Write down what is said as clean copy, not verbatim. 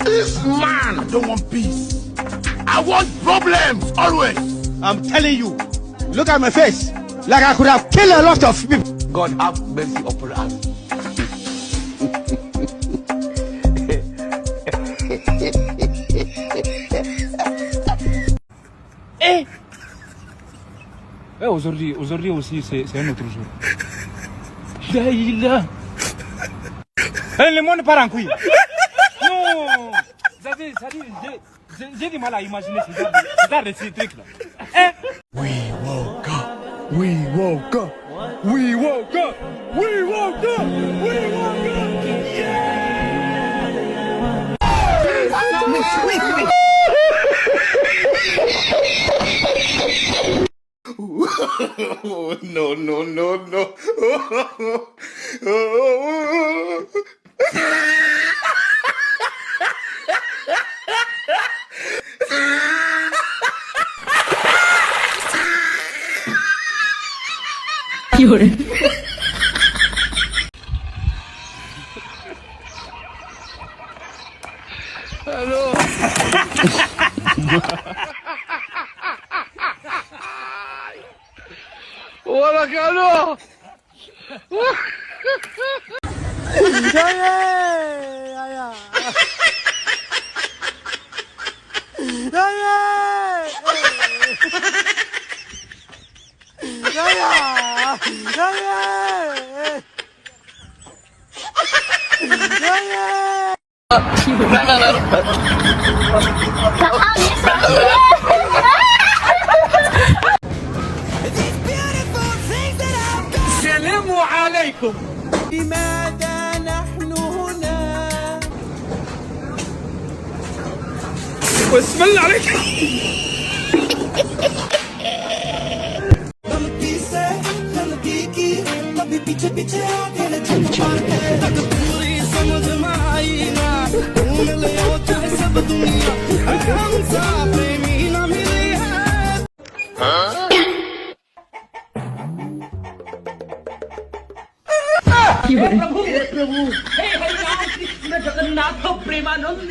This man don't want peace. I want problems always. I'm telling you, look at my face. Like I could have killed a lot of people. God have mercy upon us. Aujourd'hui aussi, c'est un autre jour. Là. Le monde part en couille. Non. J'ai du mal à imaginer ce genre de ces trucs-là. We woke up. We woke up. We woke up. We woke up. We woke up. Oh, no. Hello. Hola, Carlos. السلام عليكم. لماذا نحن هنا؟ بسم الله عليك. गलती से गलती की कभी पीछे पीछे आगे न चल पाते तक पूरी समझ में आई ना ढूंढ ले ओ चाहे सब दुनिया हम सा प्रेमी ना मिली है प्रभु हे हरिनाम कृष्ण जगन्नाथ प्रेमानंद